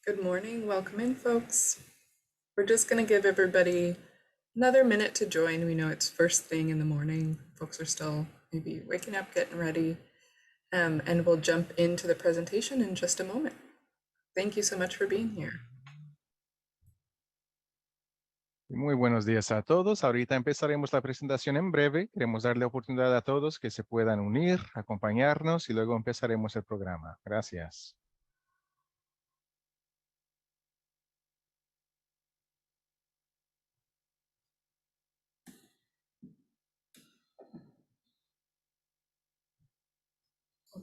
Good morning. Welcome in, folks. We're just going to give everybody another minute to join. We know it's first thing in the morning. Folks are still maybe waking up, getting ready, and we'll jump into the presentation in just a moment. Thank you so much for being here. Muy buenos días a todos. Ahorita empezaremos la presentación en breve. Queremos darle oportunidad a todos que se puedan unir, acompañarnos y luego empezaremos el programa. Gracias.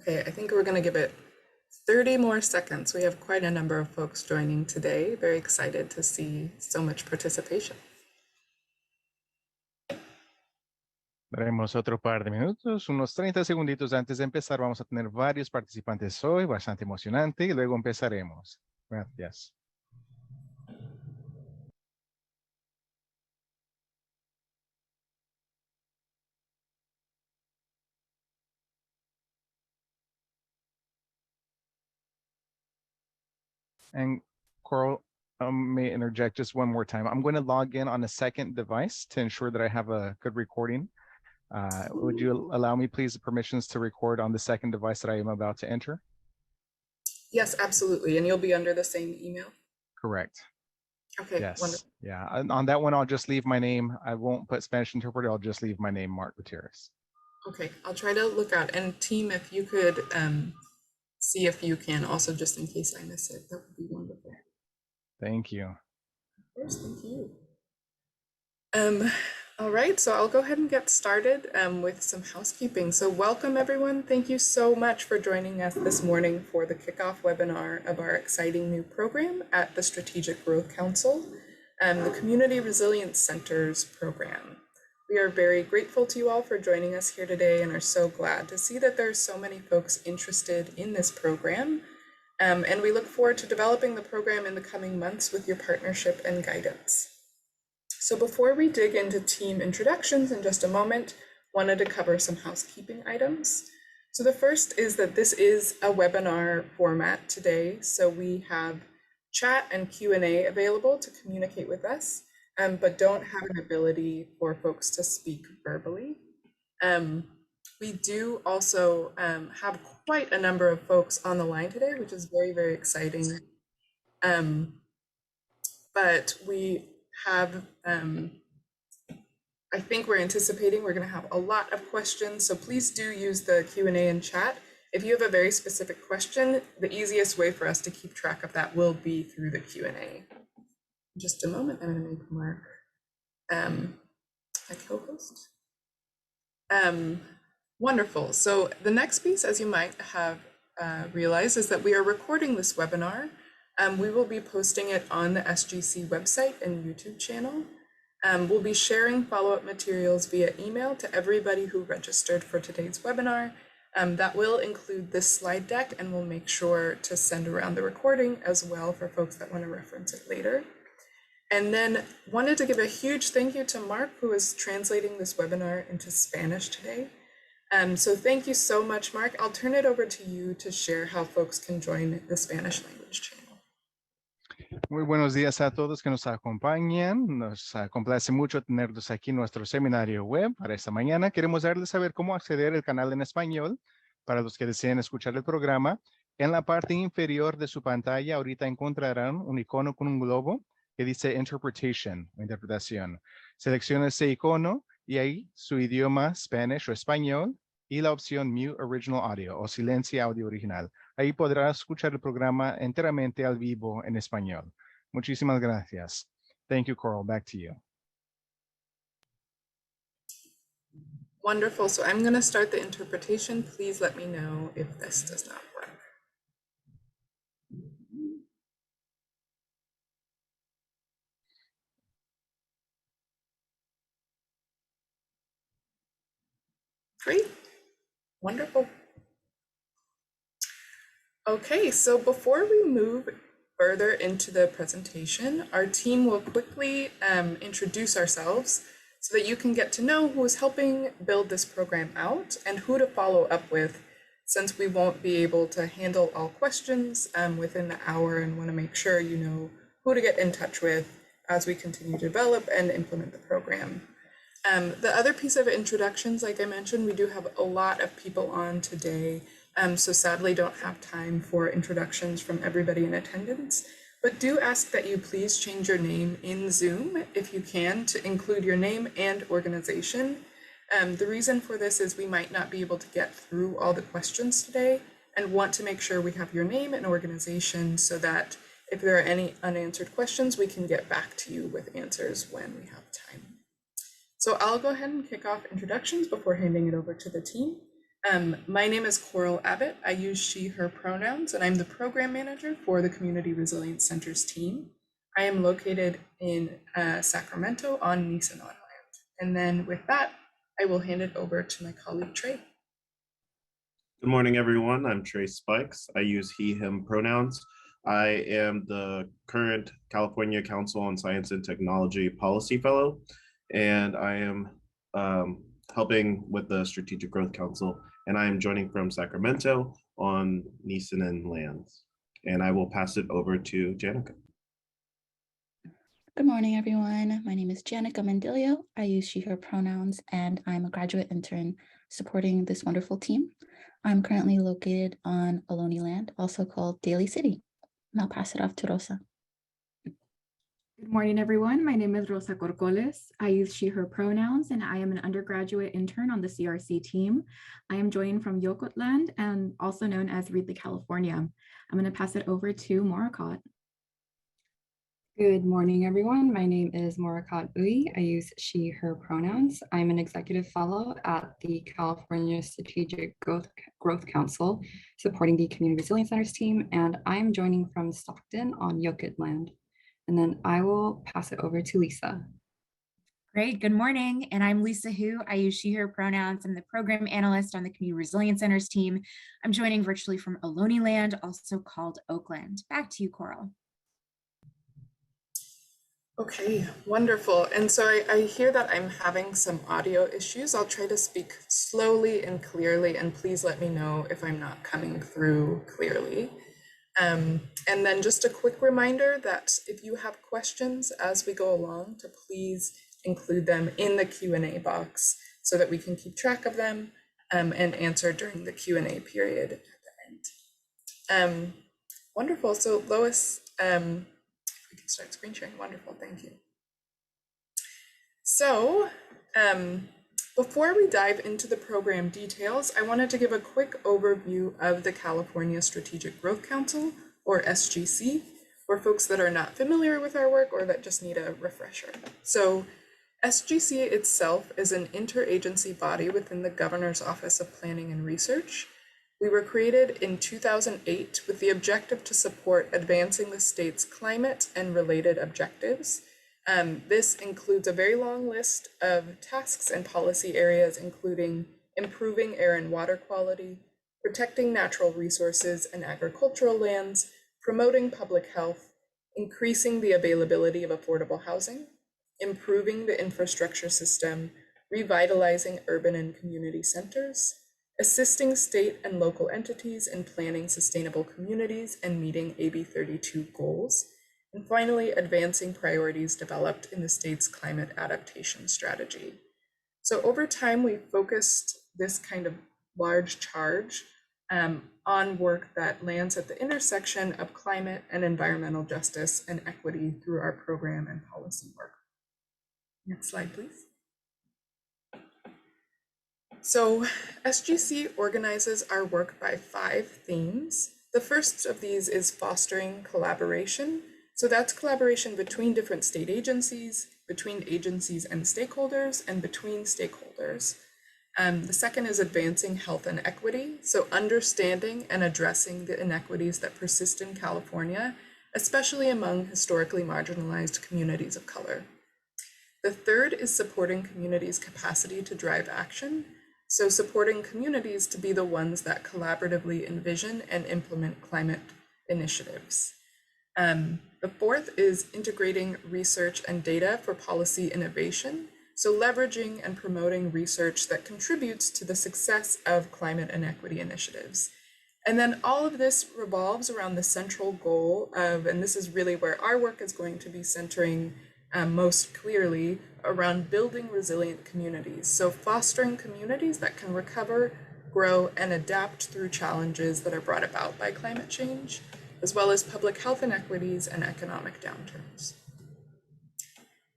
Okay, I think we're going to give it 30 more seconds. We have quite a number of folks joining today. Very excited to see so much participation. Daremos otro par de minutos, unos 30 segunditos antes de empezar. Vamos a tener varios participantes hoy, bastante emocionante, y luego empezaremos. Gracias. And Coral, may I interject just one more time. I'm going to log in on a second device to ensure that I have a good recording. Would you allow me, please, the permissions to record on the second device that I am about to enter? Yes, absolutely. And you'll be under the same email? Correct. Okay, yes. Wonderful. Yeah, on that one, I'll just leave my name. I won't put Spanish interpreter. I'll just leave my name, Mark Gutierrez. Okay, I'll try to look out. And team, if you could see if you can also, just in case I miss it, that would be wonderful. Thank you. Of course, thank you. All right, so I'll go ahead and get started with some housekeeping. So welcome everyone. Thank you so much for joining us this morning for the kickoff webinar of our exciting new program at the Strategic Growth Council, the Community Resilience Centers program. We are very grateful to you all for joining us here today and are so glad to see that there are so many folks interested in this program. And we look forward to developing the program in the coming months with your partnership and guidance. So before we dig into team introductions in just a moment, wanted to cover some housekeeping items. So the first is that this is a webinar format today. So we have chat and Q&A available to communicate with us, but don't have an ability for folks to speak verbally. We do also have quite a number of folks on the line today, which is very, very exciting. But we have, I think we're anticipating we're going to have a lot of questions, so please do use the Q&A and chat. If you have a very specific question, the easiest way for us to keep track of that will be through the Q&A. Just a moment, I'm going to make Mark a co-host. Wonderful. So the next piece, as you might have realized, is that we are recording this webinar. We will be posting it on the SGC website and YouTube channel. We'll be sharing follow-up materials via email to everybody who registered for today's webinar. That will include this slide deck, and we'll make sure to send around the recording as well for folks that want to reference it later. And then wanted to give a huge thank you to Mark, who is translating this webinar into Spanish today. So thank you so much, Mark. I'll turn it over to you to share how folks can join the Spanish language channel. Muy buenos días a todos que nos acompañan. Nos complace mucho tenerlos aquí en nuestro seminario web para esta mañana. Queremos darles saber cómo acceder al canal en español para los que deseen escuchar el programa. En la parte inferior de su pantalla ahorita encontrarán un icono con un globo que dice Interpretation, interpretación. Selecciona ese icono y ahí su idioma, Spanish o español, y la opción Mute Original Audio o silencia audio original. Ahí podrá escuchar el programa enteramente al vivo en español. Muchísimas gracias. Thank you, Coral. Back to you. Wonderful. So I'm going to start the interpretation. Please let me know if this does not work. Great. Wonderful. Okay, so before we move further into the presentation, our team will quickly introduce ourselves so that you can get to know who is helping build this program out and who to follow up with since we won't be able to handle all questions within the hour and want to make sure you know who to get in touch with as we continue to develop and implement the program. The other piece of introductions, like I mentioned, we do have a lot of people on today, so sadly don't have time for introductions from everybody in attendance, but do ask that you please change your name in Zoom if you can to include your name and organization. The reason for this is we might not be able to get through all the questions today and want to make sure we have your name and organization so that if there are any unanswered questions, we can get back to you with answers when we have time. So I'll go ahead and kick off introductions before handing it over to the team. My name is Coral Abbott. I use she, her pronouns, and I'm the program manager for the Community Resilience Centers team. I am located in Sacramento on Nisenan land. And then with that, I will hand it over to my colleague, Trey. Good morning, everyone. I'm Trey Spikes. I use he, him pronouns. I am the current California Council on Science and Technology Policy Fellow, and I am helping with the Strategic Growth Council, and I am joining from Sacramento on Nisenan lands. And I will pass it over to Janica. Good morning, everyone. My name is Janica Mendilio. I use she, her pronouns, and I'm a graduate intern supporting this wonderful team. I'm currently located on Ohlone land, also called Daly City. And I'll pass it off to Rosa. Good morning, everyone. My name is Rosa Corcoles. I use she, her pronouns, and I am an undergraduate intern on the CRC team. I am joining from Yokotland and also known as Reedley, California. I'm going to pass it over to Morakot. Good morning, everyone. My name is Morakot Ui. I use she, her pronouns. I'm an executive fellow at the California Strategic Growth Council, supporting the Community Resilience Centers team, and I'm joining from Stockton on Yokot land. And then I will pass it over to Lisa. Great, good morning. And I'm Lisa Hu. I use she, her pronouns. I'm the program analyst on the Community Resilience Centers team. I'm joining virtually from Ohlone land, also called Oakland. Back to you, Coral. Okay, wonderful. And so I hear that I'm having some audio issues. I'll try to speak slowly and clearly, and please let me know if I'm not coming through clearly. And then just a quick reminder that if you have questions as we go along, to please include them in the Q&A box so that we can keep track of them and answer during the Q&A period at the end. Wonderful. So Lois, we can start screen sharing. Wonderful, thank you. So before we dive into the program details, I wanted to give a quick overview of the California Strategic Growth Council, or SGC, for folks that are not familiar with our work or that just need a refresher. So SGC itself is an interagency body within the Governor's Office of Planning and Research. We were created in 2008 with the objective to support advancing the state's climate and related objectives. This includes a very long list of tasks and policy areas, including improving air and water quality, protecting natural resources and agricultural lands, promoting public health, increasing the availability of affordable housing, improving the infrastructure system, revitalizing urban and community centers, assisting state and local entities in planning sustainable communities and meeting AB 32 goals, and finally, advancing priorities developed in the state's climate adaptation strategy. So over time, we focused this kind of large charge on work that lands at the intersection of climate and environmental justice and equity through our program and policy work. Next slide, please. So SGC organizes our work by 5 themes. The first of these is fostering collaboration. So that's collaboration between different state agencies, between agencies and stakeholders, and between stakeholders. The second is advancing health and equity. So understanding and addressing the inequities that persist in California, especially among historically marginalized communities of color. The third is supporting communities' capacity to drive action. So supporting communities to be the ones that collaboratively envision and implement climate initiatives. The fourth is integrating research and data for policy innovation. So leveraging and promoting research that contributes to the success of climate and equity initiatives. And then all of this revolves around the central goal of, and this is really where our work is going to be centering most clearly, around building resilient communities. So fostering communities that can recover, grow, and adapt through challenges that are brought about by climate change, as well as public health inequities and economic downturns.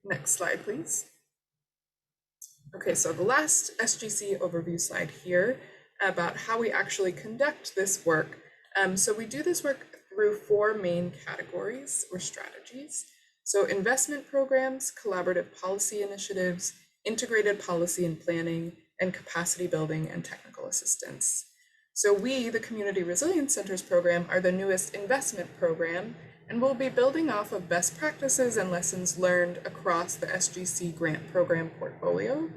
Next slide, please. Okay, so the last SGC overview slide here about how we actually conduct this work. So we do this work through 4 main categories or strategies. So investment programs, collaborative policy initiatives, integrated policy and planning, and capacity building and technical assistance. So we, the Community Resilience Centers program, are the newest investment program, and we'll be building off of best practices and lessons learned across the SGC grant program portfolio.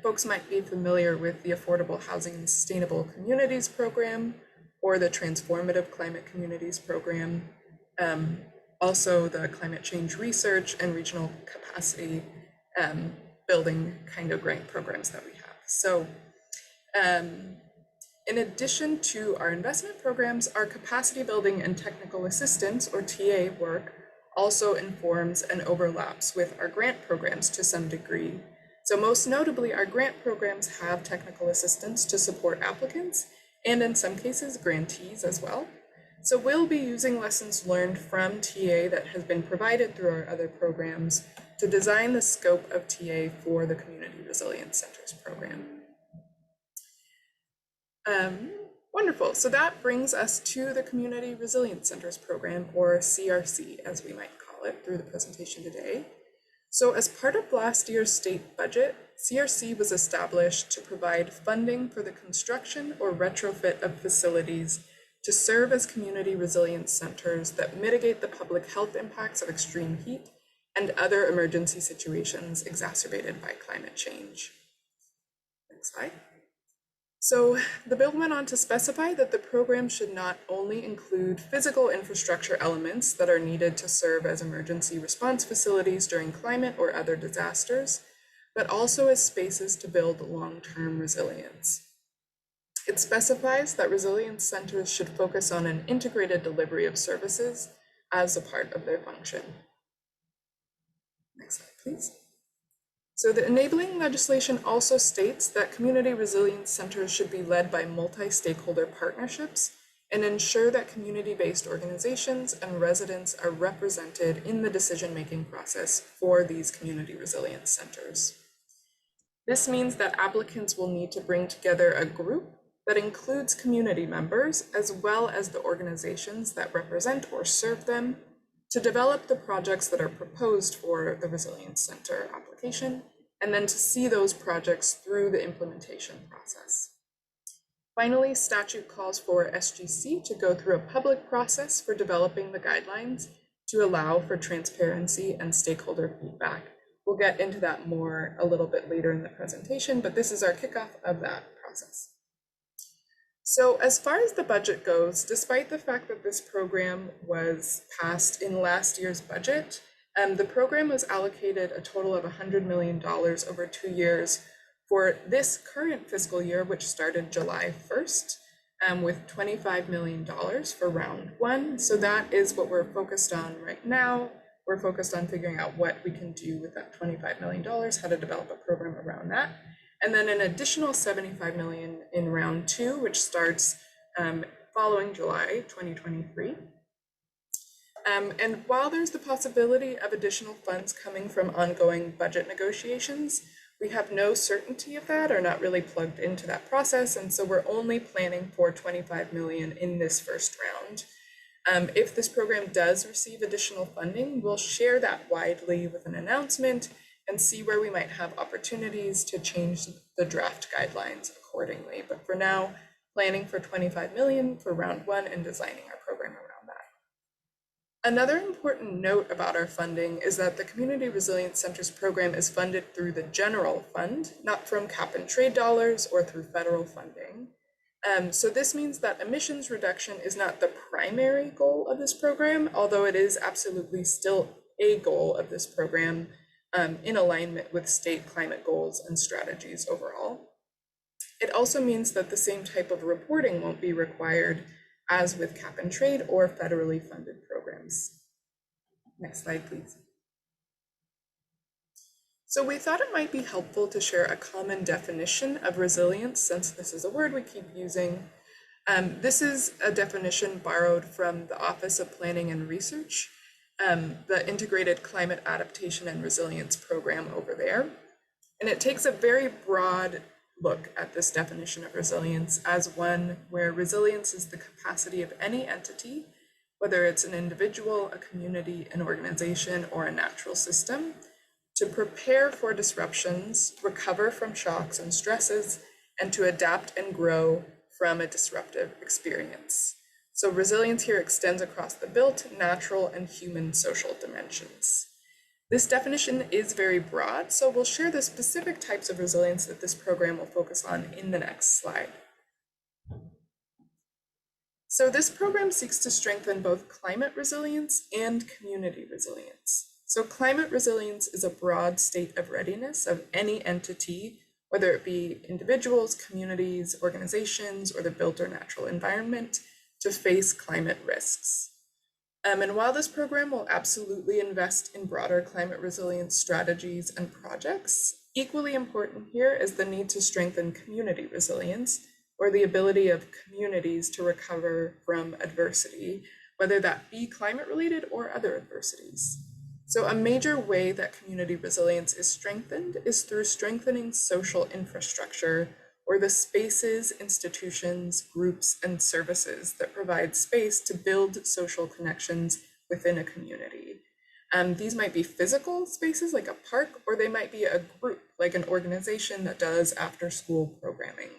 Folks might be familiar with the Affordable Housing and Sustainable Communities program or the Transformative Climate Communities program, also the Climate Change Research and Regional Capacity Building kind of grant programs that we have. So in addition to our investment programs, our capacity building and technical assistance, or TA work, also informs and overlaps with our grant programs to some degree. So most notably, our grant programs have technical assistance to support applicants, and in some cases, grantees as well. So we'll be using lessons learned from TA that has been provided through our other programs to design the scope of TA for the Community Resilience Centers program. Wonderful. So that brings us to the Community Resilience Centers program, or CRC, as we might call it through the presentation today. So as part of last year's state budget, CRC was established to provide funding for the construction or retrofit of facilities to serve as community resilience centers that mitigate the public health impacts of extreme heat and other emergency situations exacerbated by climate change. Next slide. So the bill went on to specify that the program should not only include physical infrastructure elements that are needed to serve as emergency response facilities during climate or other disasters, but also as spaces to build long-term resilience. It specifies that resilience centers should focus on an integrated delivery of services as a part of their function. Next slide, please. So the enabling legislation also states that community resilience centers should be led by multi-stakeholder partnerships and ensure that community-based organizations and residents are represented in the decision-making process for these community resilience centers. This means that applicants will need to bring together a group that includes community members as well as the organizations that represent or serve them to develop the projects that are proposed for the Resilience Center application, and then to see those projects through the implementation process. Finally, statute calls for SGC to go through a public process for developing the guidelines to allow for transparency and stakeholder feedback. We'll get into that more a little bit later in the presentation, but this is our kickoff of that process. So as far as the budget goes, despite the fact that this program was passed in last year's budget, the program was allocated a total of $100 million over 2 years for this current fiscal year, which started July 1st, with $25 million for round 1. So that is what we're focused on right now. We're focused on figuring out what we can do with that $25 million, how to develop a program around that. And then an additional $75 million in round 2, which starts following July 2023. And while there's the possibility of additional funds coming from ongoing budget negotiations, we have no certainty of that, or not really plugged into that process. And so we're only planning for $25 million in this first round. If this program does receive additional funding, we'll share that widely with an announcement and see where we might have opportunities to change the draft guidelines accordingly. But for now, planning for $25 million for round 1 and designing our program around that. Another important note about our funding is that the Community Resilience Centers program is funded through the general fund, not from cap and trade dollars or through federal funding. So this means that emissions reduction is not the primary goal of this program, although it is absolutely still a goal of this program. in alignment with state climate goals and strategies overall. It also means that the same type of reporting won't be required as with cap and trade or federally funded programs. Next slide, please. So we thought it might be helpful to share a common definition of resilience, since this is a word we keep using. This is a definition borrowed from the Office of Planning and Research, the Integrated Climate Adaptation and Resilience Program over there. And it takes a very broad look at this definition of resilience as one where resilience is the capacity of any entity, whether it's an individual, a community, an organization, or a natural system, to prepare for disruptions, recover from shocks and stresses, and to adapt and grow from a disruptive experience. So resilience here extends across the built, natural, and human social dimensions. This definition is very broad, so we'll share the specific types of resilience that this program will focus on in the next slide. So this program seeks to strengthen both climate resilience and community resilience. So climate resilience is a broad state of readiness of any entity, whether it be individuals, communities, organizations, or the built or natural environment, to face climate risks. And while this program will absolutely invest in broader climate resilience strategies and projects, equally important here is the need to strengthen community resilience, or the ability of communities to recover from adversity, whether that be climate related or other adversities. So a major way that community resilience is strengthened is through strengthening social infrastructure, or the spaces, institutions, groups, and services that provide space to build social connections within a community. These might be physical spaces like a park, or they might be a group like an organization that does after-school programming.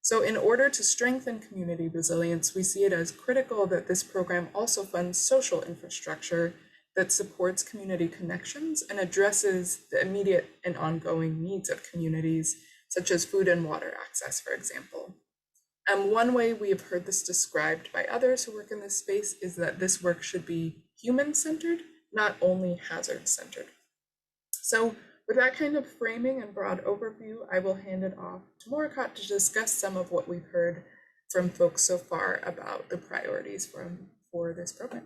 So in order to strengthen community resilience, we see it as critical that this program also funds social infrastructure that supports community connections and addresses the immediate and ongoing needs of communities, such as food and water access, for example. One way we have heard this described by others who work in this space is that this work should be human-centered, not only hazard-centered. So with that kind of framing and broad overview, I will hand it off to Morakat to discuss some of what we've heard from folks so far about the priorities for this program.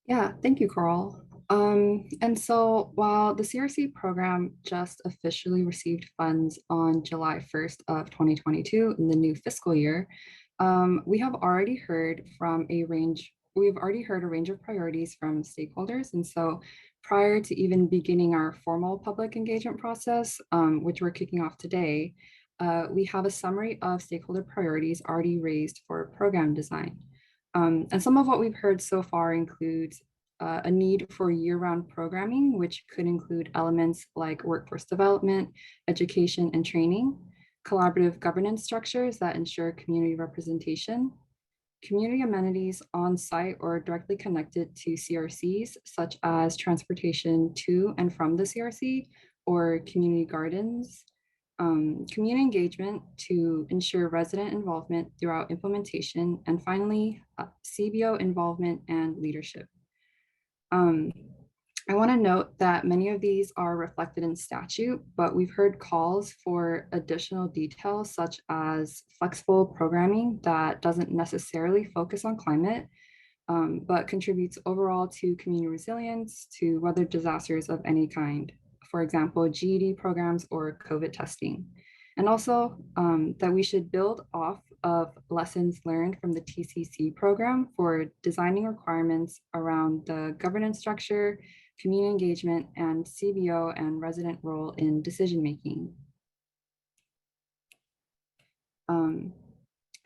Yeah, thank you, Coral. And so while the CRC program just officially received funds on July 1st of 2022 in the new fiscal year, we have already heard a range of priorities from stakeholders. And so prior to even beginning our formal public engagement process, which we're kicking off today, we have a summary of stakeholder priorities already raised for program design. And some of what we've heard so far includes a need for year-round programming, which could include elements like workforce development, education and training, collaborative governance structures that ensure community representation, community amenities on site or directly connected to CRCs, such as transportation to and from the CRC or community gardens, community engagement to ensure resident involvement throughout implementation, and finally, CBO involvement and leadership. I want to note that many of these are reflected in statute, but we've heard calls for additional details such as flexible programming that doesn't necessarily focus on climate, but contributes overall to community resilience, to weather disasters of any kind. For example, GED programs or COVID testing. And also that we should build off of lessons learned from the TCC program for designing requirements around the governance structure, community engagement, and CBO and resident role in decision-making.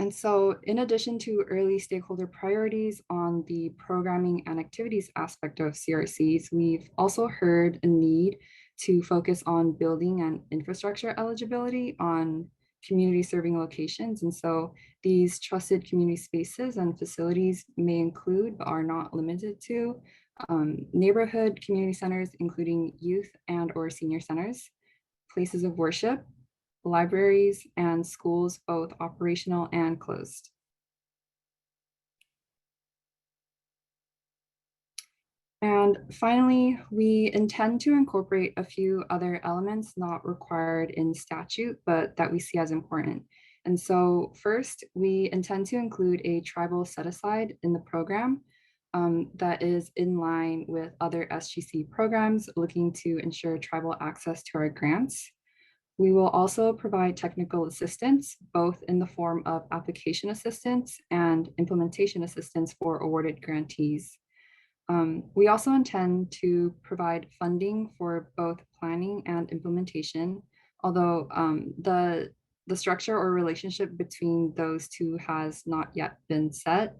And so in addition to early stakeholder priorities on the programming and activities aspect of CRCs, we've also heard a need to focus on building and infrastructure eligibility on community serving locations. And so these trusted community spaces and facilities may include, but are not limited to, neighborhood community centers, including youth and or senior centers, places of worship, libraries, and schools, both operational and closed. And finally, we intend to incorporate a few other elements not required in statute, but that we see as important. And so first, we intend to include a tribal set-aside in the program that is in line with other SGC programs looking to ensure tribal access to our grants. We will also provide technical assistance, both in the form of application assistance and implementation assistance for awarded grantees. We also intend to provide funding for both planning and implementation, although the structure or relationship between those two has not yet been set.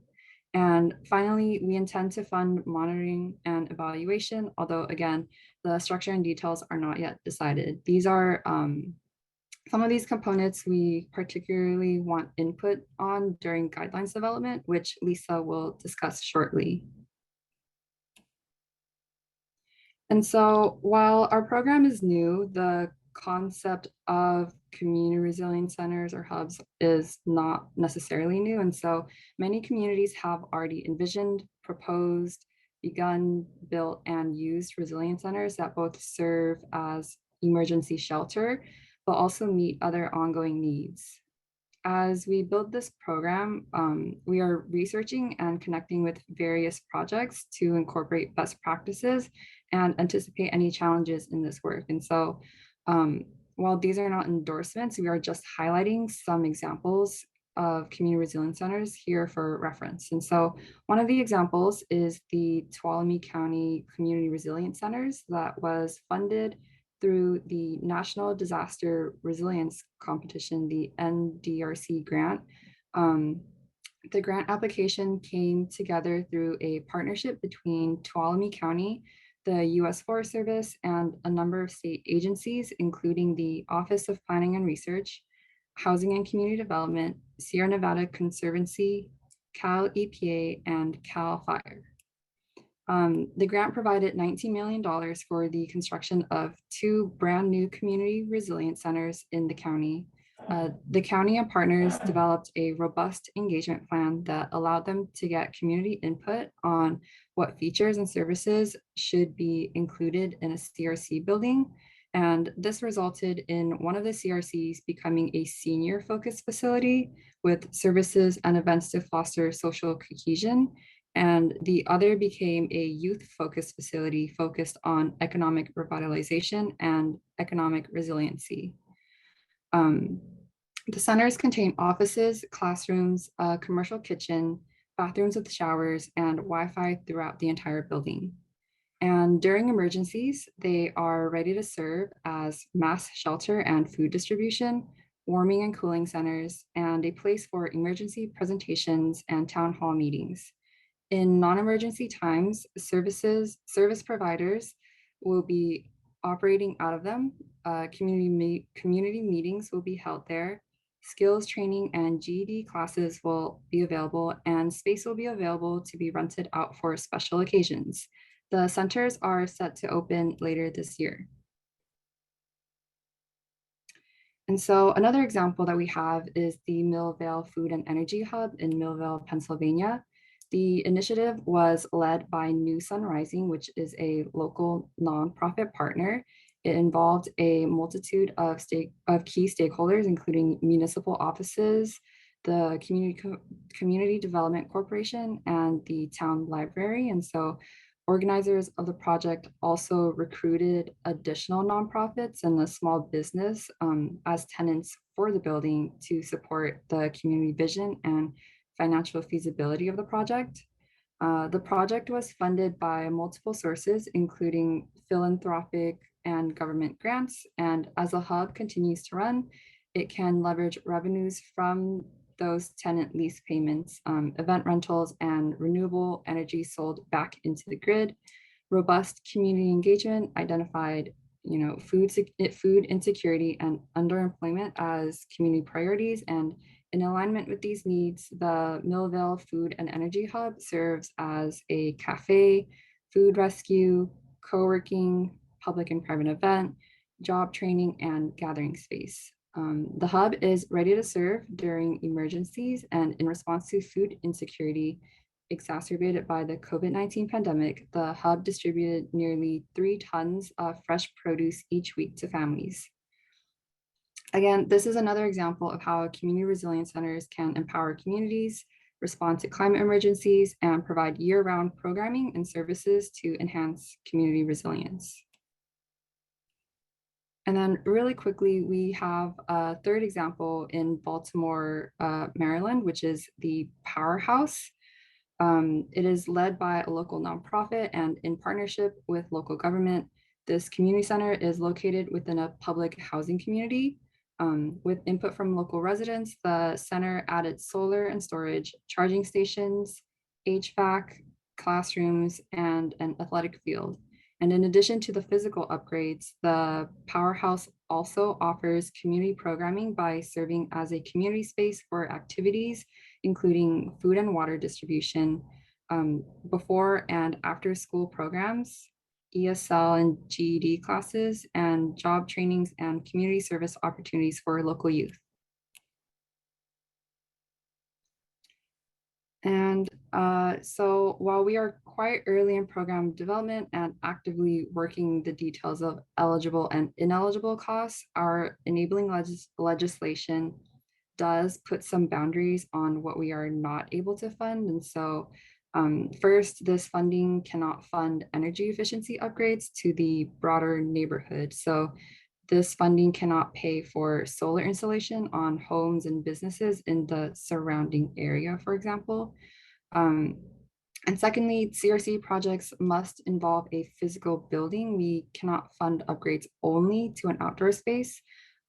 And finally, we intend to fund monitoring and evaluation, although again, the structure and details are not yet decided. These are some of these components we particularly want input on during guidelines development, which Lisa will discuss shortly. And so while our program is new, the concept of community resilience centers or hubs is not necessarily new. And so many communities have already envisioned, proposed, begun, built, and used resilience centers that both serve as emergency shelter, but also meet other ongoing needs. As we build this program, we are researching and connecting with various projects to incorporate best practices and anticipate any challenges in this work. And so while these are not endorsements, we are just highlighting some examples of community resilience centers here for reference. And so one of the examples is the Tuolumne County Community Resilience Centers that was funded through the National Disaster Resilience Competition, the NDRC grant. The grant application came together through a partnership between Tuolumne County, the U.S. Forest Service, and a number of state agencies, including the Office of Planning and Research, Housing and Community Development, Sierra Nevada Conservancy, Cal EPA, and Cal Fire. The grant provided $19 million for the construction of 2 brand new community resilience centers in the county. The county and partners developed a robust engagement plan that allowed them to get community input on what features and services should be included in a CRC building. And this resulted in one of the CRCs becoming a senior focused facility with services and events to foster social cohesion. And the other became a youth-focused facility focused on economic revitalization and economic resiliency. The centers contain offices, classrooms, a commercial kitchen, bathrooms with showers, and Wi-Fi throughout the entire building. And during emergencies, they are ready to serve as mass shelter and food distribution, warming and cooling centers, and a place for emergency presentations and town hall meetings. In non-emergency times, service providers will be operating out of them. Community meetings will be held there. Skills training and GED classes will be available, and space will be available to be rented out for special occasions. The centers are set to open later this year. And so another example that we have is the Millvale Food and Energy Hub in Millvale, Pennsylvania. The initiative was led by New Sun Rising, which is a local nonprofit partner. It involved a multitude of key stakeholders, including municipal offices, the Community Development Corporation, and the town library. And so organizers of the project also recruited additional nonprofits and the small business as tenants for the building to support the community vision and financial feasibility of the project. The project was funded by multiple sources, including philanthropic and government grants. And as the hub continues to run, it can leverage revenues from those tenant lease payments, event rentals, and renewable energy sold back into the grid. Robust community engagement identified food insecurity and underemployment as community priorities. And in alignment with these needs, the Millvale Food and Energy Hub serves as a cafe, food rescue, co-working, public and private event, job training, and gathering space. The hub is ready to serve during emergencies and in response to food insecurity, exacerbated by the COVID-19 pandemic, the hub distributed nearly 3 tons of fresh produce each week to families. Again, this is another example of how community resilience centers can empower communities, respond to climate emergencies, and provide year-round programming and services to enhance community resilience. And then really quickly, we have a third example in Baltimore, Maryland, which is the Powerhouse. It is led by a local nonprofit and in partnership with local government. This community center is located within a public housing community. With input from local residents, the center added solar and storage, charging stations, HVAC, classrooms, and an athletic field. And in addition to the physical upgrades, the Powerhouse also offers community programming by serving as a community space for activities, including food and water distribution, before and after school programs, ESL and GED classes, and job trainings and community service opportunities for local youth. And so while we are quite early in program development and actively working the details of eligible and ineligible costs, our enabling legislation does put some boundaries on what we are not able to fund. And so first, this funding cannot fund energy efficiency upgrades to the broader neighborhood. So this funding cannot pay for solar installation on homes and businesses in the surrounding area, for example. And secondly, CRC projects must involve a physical building. We cannot fund upgrades only to an outdoor space.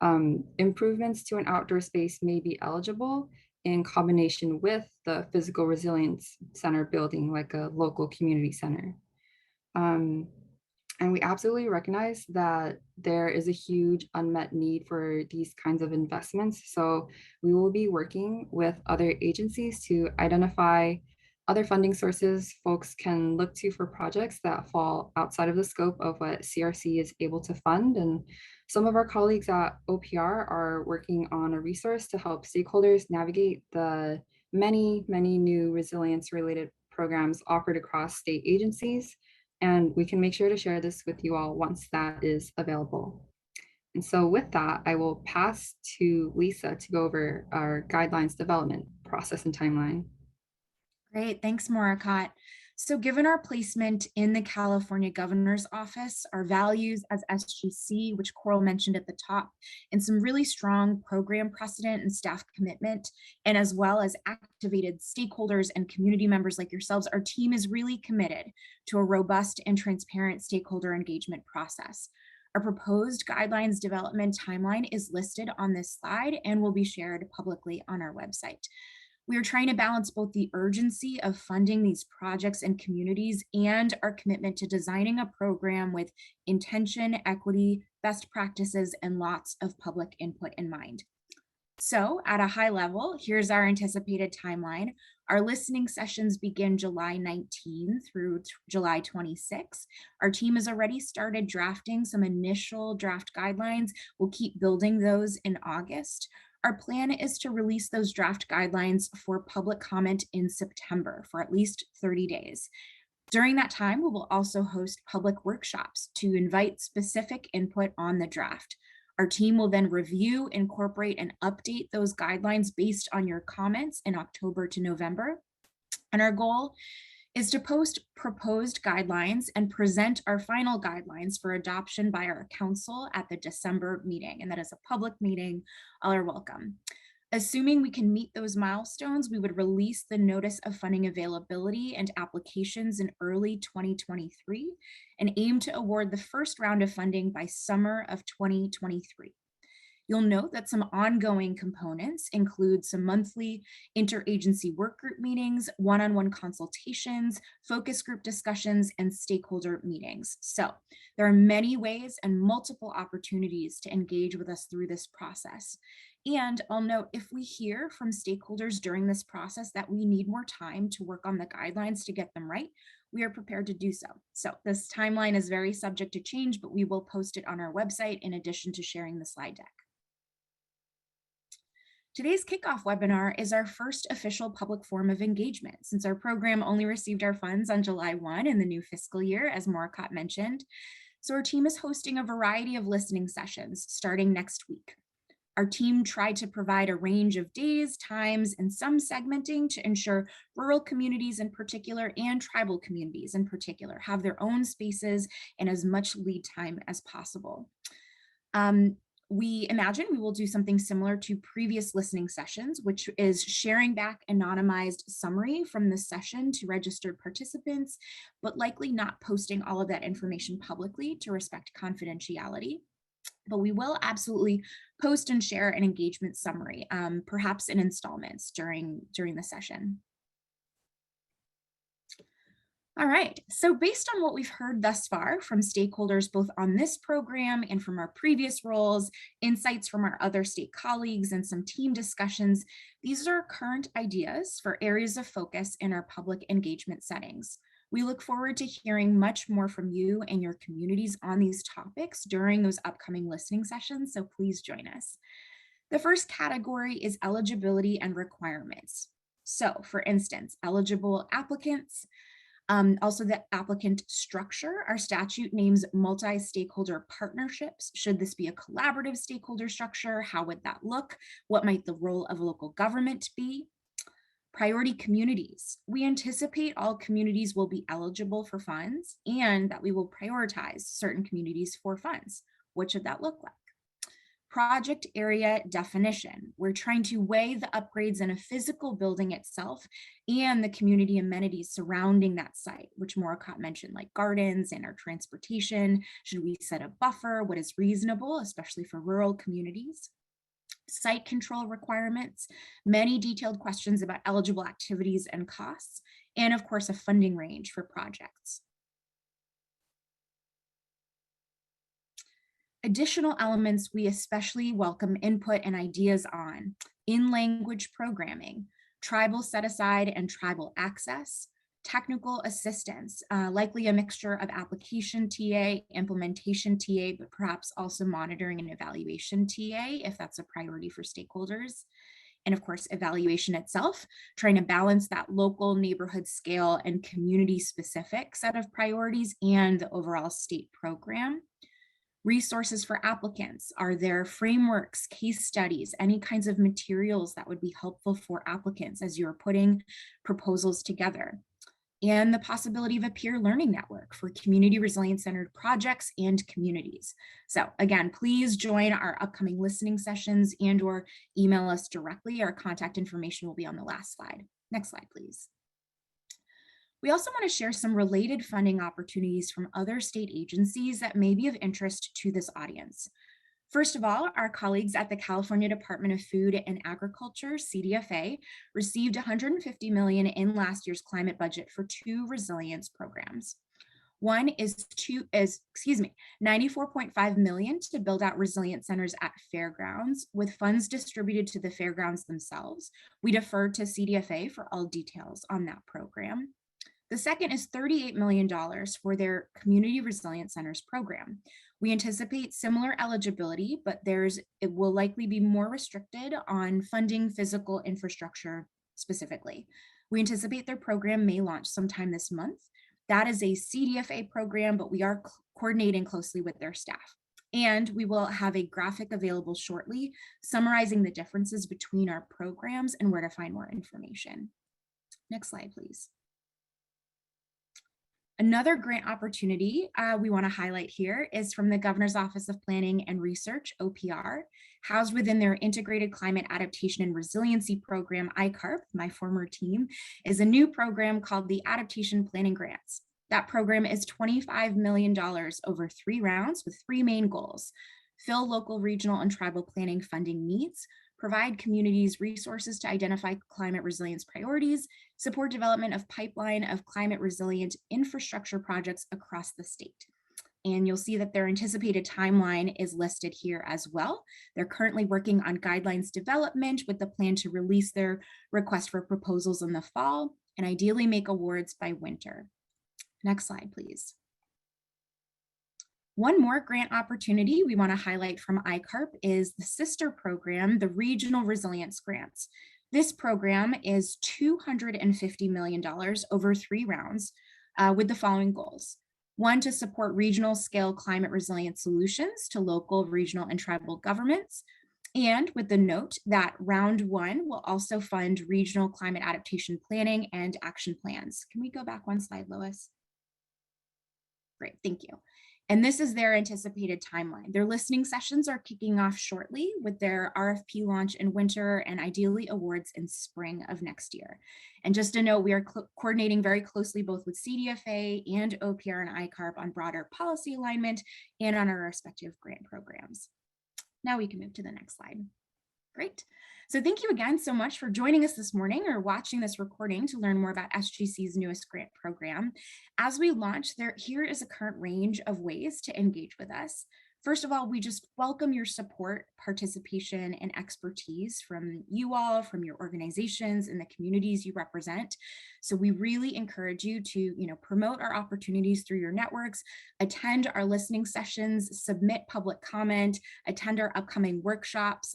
Improvements to an outdoor space may be eligible in combination with the physical resilience center building, like a local community center. And we absolutely recognize that there is a huge unmet need for these kinds of investments. So we will be working with other agencies to identify other funding sources folks can look to for projects that fall outside of the scope of what CRC is able to fund. And some of our colleagues at OPR are working on a resource to help stakeholders navigate the many new resilience-related programs offered across state agencies. And we can make sure to share this with you all once that is available. And so with that, I will pass to Lisa to go over our guidelines development process and timeline. Great, thanks, Morakat. So given our placement in the California Governor's Office, our values as SGC, which Coral mentioned at the top, and some really strong program precedent and staff commitment, and as well as activated stakeholders and community members like yourselves, our team is really committed to a robust and transparent stakeholder engagement process. Our proposed guidelines development timeline is listed on this slide and will be shared publicly on our website. We are trying to balance both the urgency of funding these projects and communities and our commitment to designing a program with intention, equity, best practices, and lots of public input in mind. So at a high level, here's our anticipated timeline. Our listening sessions begin July 19 through July 26. Our team has already started drafting some initial draft guidelines. We'll keep building those in August. Our plan is to release those draft guidelines for public comment in September for at least 30 days. During that time, we will also host public workshops to invite specific input on the draft. Our team will then review, incorporate, and update those guidelines based on your comments in October to November. And our goal is to post proposed guidelines and present our final guidelines for adoption by our council at the December meeting. And that is a public meeting. All are welcome. Assuming we can meet those milestones, we would release the notice of funding availability and applications in early 2023 and aim to award the first round of funding by summer of 2023. You'll note that some ongoing components include some monthly interagency work group meetings, one-on-one consultations, focus group discussions, and stakeholder meetings. So there are many ways and multiple opportunities to engage with us through this process. And I'll note, if we hear from stakeholders during this process that we need more time to work on the guidelines to get them right, we are prepared to do so. So this timeline is very subject to change, but we will post it on our website in addition to sharing the slide deck. Today's kickoff webinar is our first official public forum of engagement since our program only received our funds on July 1 in the new fiscal year, as Morakat mentioned. So our team is hosting a variety of listening sessions starting next week. Our team tried to provide a range of days, times, and some segmenting to ensure rural communities in particular and tribal communities in particular have their own spaces and as much lead time as possible. We imagine we will do something similar to previous listening sessions, which is sharing back anonymized summary from the session to registered participants, but likely not posting all of that information publicly to respect confidentiality. But we will absolutely post and share an engagement summary, perhaps in installments during the session. All right, so based on what we've heard thus far from stakeholders, both on this program and from our previous roles, insights from our other state colleagues, and some team discussions, these are current ideas for areas of focus in our public engagement settings. We look forward to hearing much more from you and your communities on these topics during those upcoming listening sessions, so please join us. The first category is eligibility and requirements. So for instance, eligible applicants, also the applicant structure. Our statute names multi-stakeholder partnerships. Should this be a collaborative stakeholder structure? How would that look? What might the role of local government be? Priority communities. We anticipate all communities will be eligible for funds and that we will prioritize certain communities for funds. What should that look like? Project area definition. We're trying to weigh the upgrades in a physical building itself and the community amenities surrounding that site, which Morakat mentioned, like gardens and our transportation. Should we set a buffer? What is reasonable, especially for rural communities? Site control requirements, many detailed questions about eligible activities and costs, and of course, a funding range for projects. Additional elements we especially welcome input and ideas on: in-language programming, tribal set-aside and tribal access, technical assistance, likely a mixture of application TA, implementation TA, but perhaps also monitoring and evaluation TA if that's a priority for stakeholders. And of course, evaluation itself, trying to balance that local neighborhood scale and community specific set of priorities and the overall state program. Resources for applicants. Are there frameworks, case studies, any kinds of materials that would be helpful for applicants as you're putting proposals together? And the possibility of a peer learning network for community resilience centered projects and communities. So again, please join our upcoming listening sessions and or email us directly. Our contact information will be on the last slide. Next slide, please. We also want to share some related funding opportunities from other state agencies that may be of interest to this audience. First of all, our colleagues at the California Department of Food and Agriculture, CDFA, received $150 million in last year's climate budget for 2 resilience programs. One is $94.5 million to build out resilience centers at fairgrounds, with funds distributed to the fairgrounds themselves. We defer to CDFA for all details on that program. The second is $38 million for their Community Resilience Centers program. We anticipate similar eligibility, but it will likely be more restricted on funding physical infrastructure specifically. We anticipate their program may launch sometime this month. That is a CDFA program, but we are coordinating closely with their staff. And we will have a graphic available shortly summarizing the differences between our programs and where to find more information. Next slide, please. Another grant opportunity we want to highlight here is from the Governor's Office of Planning and Research, OPR, housed within their Integrated Climate Adaptation and Resiliency Program, ICARP, my former team, is a new program called the Adaptation Planning Grants. That program is $25 million over 3 rounds with 3 main goals: fill local, regional, and tribal planning funding needs, provide communities resources to identify climate resilience priorities, support development of pipeline of climate resilient infrastructure projects across the state. And you'll see that their anticipated timeline is listed here as well. They're currently working on guidelines development with the plan to release their request for proposals in the fall and ideally make awards by winter. Next slide, please. One more grant opportunity we want to highlight from ICARP is the sister program, the Regional Resilience Grants. This program is $250 million over 3 rounds with the following goals. 1, to support regional scale climate resilient solutions to local, regional, and tribal governments. And with the note that round 1 will also fund regional climate adaptation planning and action plans. Can we go back one slide, Lois? Great, thank you. And this is their anticipated timeline. Their listening sessions are kicking off shortly with their RFP launch in winter and ideally awards in spring of next year. And just to note, we are coordinating very closely both with CDFA and OPR and ICARP on broader policy alignment and on our respective grant programs. Now we can move to the next slide. Great. So thank you again so much for joining us this morning or watching this recording to learn more about SGC's newest grant program. As we launch, here is a current range of ways to engage with us. First of all, we just welcome your support, participation, and expertise from you all, from your organizations and the communities you represent. So we really encourage you to, promote our opportunities through your networks, attend our listening sessions, submit public comment, attend our upcoming workshops,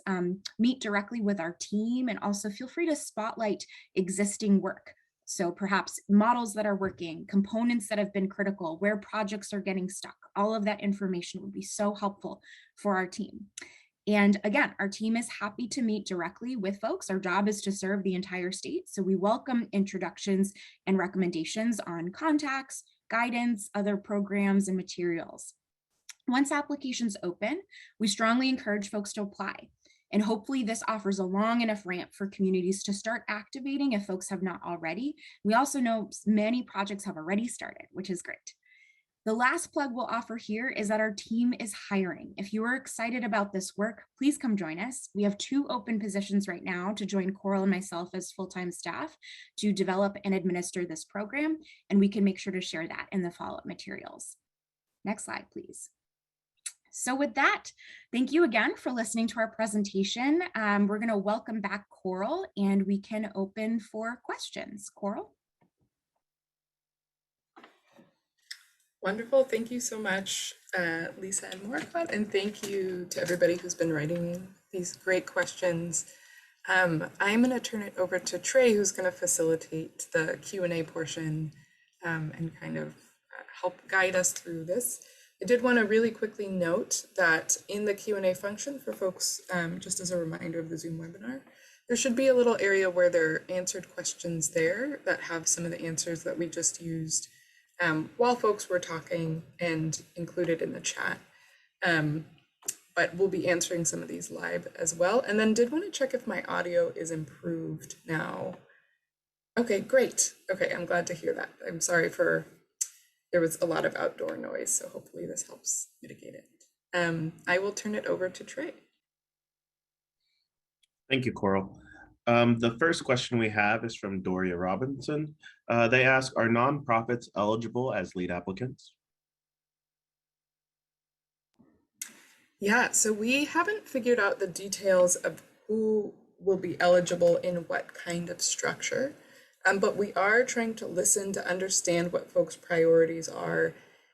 meet directly with our team, and also feel free to spotlight existing work. So perhaps models that are working, components that have been critical, where projects are getting stuck, all of that information would be so helpful for our team. And again, our team is happy to meet directly with folks. Our job is to serve the entire state. So we welcome introductions and recommendations on contacts, guidance, other programs, and materials. Once applications open, we strongly encourage folks to apply. And hopefully this offers a long enough ramp for communities to start activating if folks have not already. We also know many projects have already started, which is great. The last plug we'll offer here is that our team is hiring. If you are excited about this work, please come join us. We have 2 open positions right now to join Coral and myself as full-time staff to develop and administer this program, and we can make sure to share that in the follow-up materials. Next slide, please. So with that, thank you again for listening to our presentation. We're going to welcome back Coral and we can open for questions. Coral? Wonderful. Thank you so much, Lisa and Morcott, and thank you to everybody who's been writing these great questions. I'm going to turn it over to Trey, who's going to facilitate the Q&A portion and kind of help guide us through this. I did want to really quickly note that in the Q&A function for folks, just as a reminder of the Zoom webinar, there should be a little area where there are answered questions there that have some of the answers that we just used while folks were talking and included in the chat. But we'll be answering some of these live as well. And then did want to check if my audio is improved now. Okay, great. Okay, I'm glad to hear that. I'm sorry for, there was a lot of outdoor noise, so hopefully this helps mitigate it. I will turn it over to Trey. Thank you, Coral. The first question we have is from Doria Robinson. They ask, are nonprofits eligible as lead applicants? Yeah, so we haven't figured out the details of who will be eligible in what kind of structure, but we are trying to listen to understand what folks' priorities are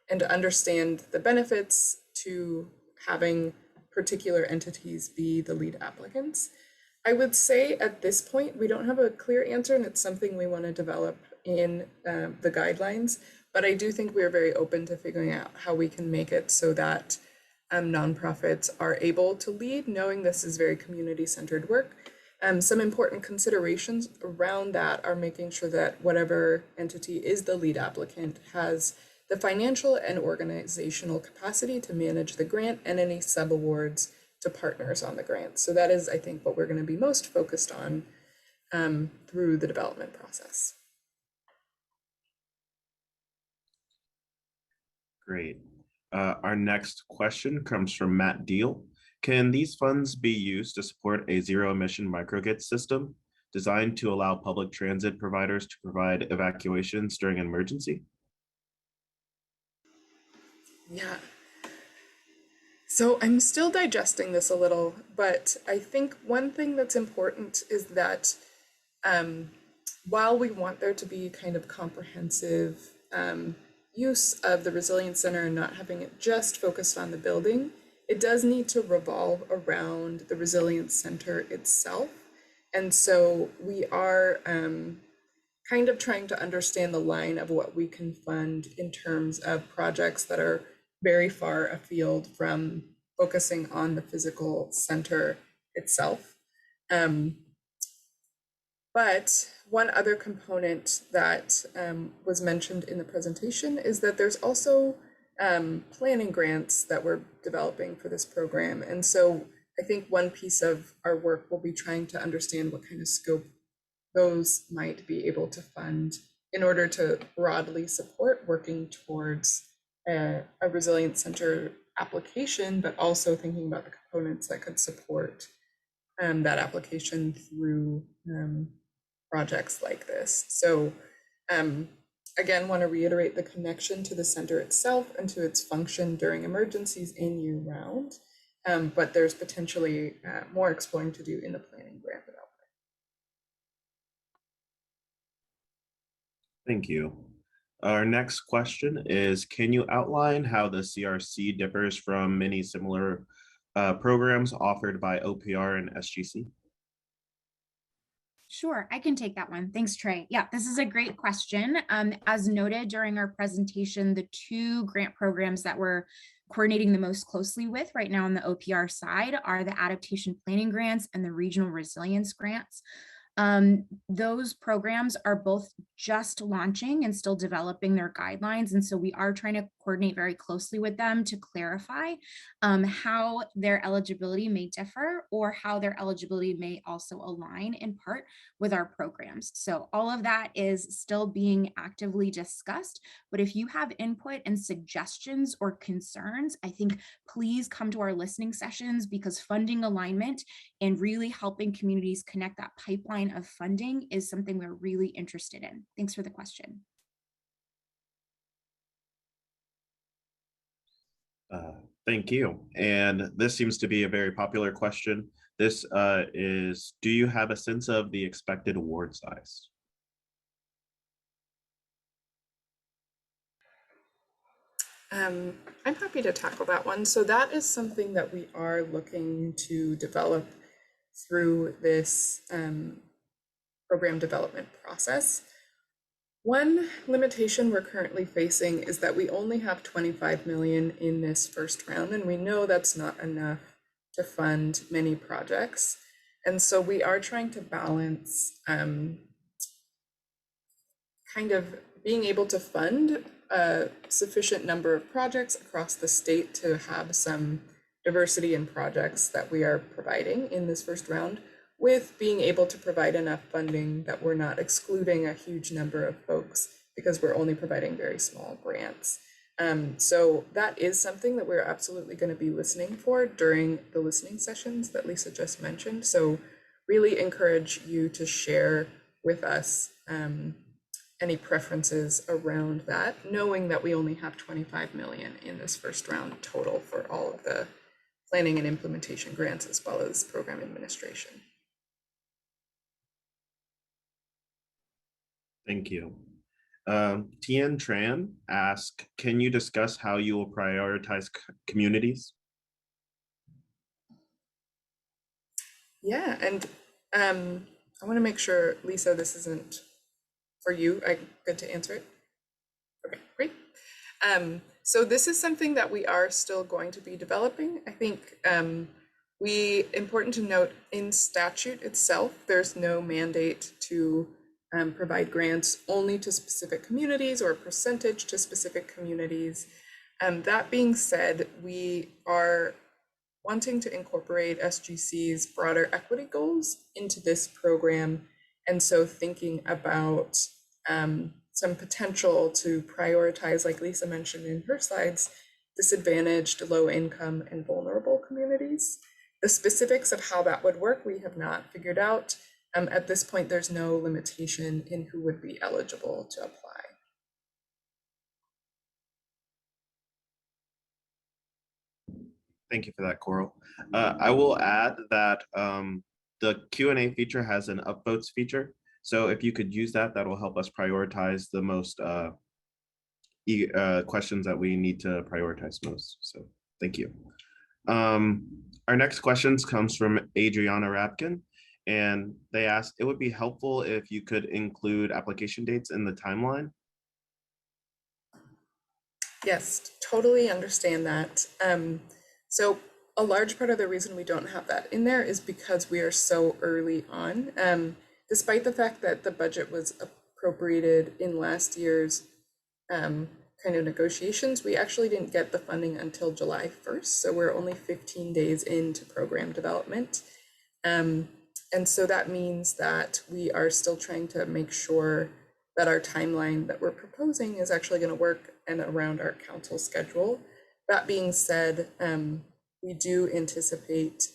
and to understand the benefits to having particular entities be the lead applicants. I would say at this point, we don't have a clear answer, and it's something we want to develop in the guidelines, but I do think we're very open to figuring out how we can make it so that nonprofits are able to lead, knowing this is very community-centered work. Some important considerations around that are making sure that whatever entity is the lead applicant has the financial and organizational capacity to manage the grant and any subawards to partners on the grant. So that is, I think, what we're going to be most focused on through the development process. Great. Our next question comes from Matt Deal. Can these funds be used to support a zero-emission microgrid system designed to allow public transit providers to provide evacuations during an emergency? Yeah. So I'm still digesting this a little, but I think one thing that's important is that while we want there to be kind of comprehensive use of the Resilience Center and not having it just focused on the building, it does need to revolve around the Resilience Center itself. And so we are kind of trying to understand the line of what we can fund in terms of projects that are very far afield from focusing on the physical center itself. But one other component that was mentioned in the presentation is that there's also planning grants that we're developing for this program. And so I think one piece of our work will be trying to understand what kind of scope those might be able to fund in order to broadly support working towards a Resilience Center application, but also thinking about the components that could support that application through projects like this. So again, want to reiterate the connection to the center itself and to its function during emergencies and year round, but there's potentially more exploring to do in the planning grant development. Thank you. Our next question is, can you outline how the CRC differs from many similar programs offered by OPR and SGC? Sure, I can take that one. Thanks, Trey. Yeah, this is a great question. As noted during our presentation, the two grant programs that we're coordinating the most closely with right now on the OPR side are the adaptation planning grants and the regional resilience grants. Those programs are both just launching and still developing their guidelines. And so we are trying to coordinate very closely with them to clarify how their eligibility may differ or how their eligibility may also align in part with our programs. So all of that is still being actively discussed. But if you have input and suggestions or concerns, I think please come to our listening sessions, because funding alignment and really helping communities connect that pipeline of funding is something we're really interested in. Thanks for the question. Thank you. And this seems to be a very popular question. This is, do you have a sense of the expected award size? I'm happy to tackle that one. So that is something that we are looking to develop through this program development process. One limitation we're currently facing is that we only have 25 million in this first round, and we know that's not enough to fund many projects. And so we are trying to balance kind of being able to fund a sufficient number of projects across the state to have some diversity in projects that we are providing in this first round, with being able to provide enough funding that we're not excluding a huge number of folks because we're only providing very small grants. So that is something that we're absolutely going to be listening for during the listening sessions that Lisa just mentioned. So really encourage you to share with us any preferences around that, knowing that we only have 25 million in this first round total for all of the planning and implementation grants, as well as program administration. Thank you. Tien Tran asks, can you discuss how you will prioritize communities? Yeah, and I want to make sure, Lisa, this isn't for you. I good to answer it? Okay, great. So this is something that we are still going to be developing. I think important to note, in statute itself, there's no mandate to provide grants only to specific communities or a percentage to specific communities. That being said, we are wanting to incorporate SGC's broader equity goals into this program. And so thinking about some potential to prioritize, like Lisa mentioned in her slides, disadvantaged, low income, and vulnerable communities. The specifics of how that would work, we have not figured out. At this point, there's no limitation in who would be eligible to apply. Thank you for that, Coral. I will add that the Q&A feature has an upvotes feature. So if you could use that, that will help us prioritize the most questions that we need to prioritize most. So thank you. Our next questions comes from Adriana Rapkin, and they asked, it would be helpful if you could include application dates in the timeline. Yes, totally understand that. So a large part of the reason we don't have that in there is because we are so early on. Despite the fact that the budget was appropriated in last year's kind of negotiations, we actually didn't get the funding until July 1st. So we're only 15 days into program development. And so that means that we are still trying to make sure that our timeline that we're proposing is actually going to work and around our council schedule. That being said, we do anticipate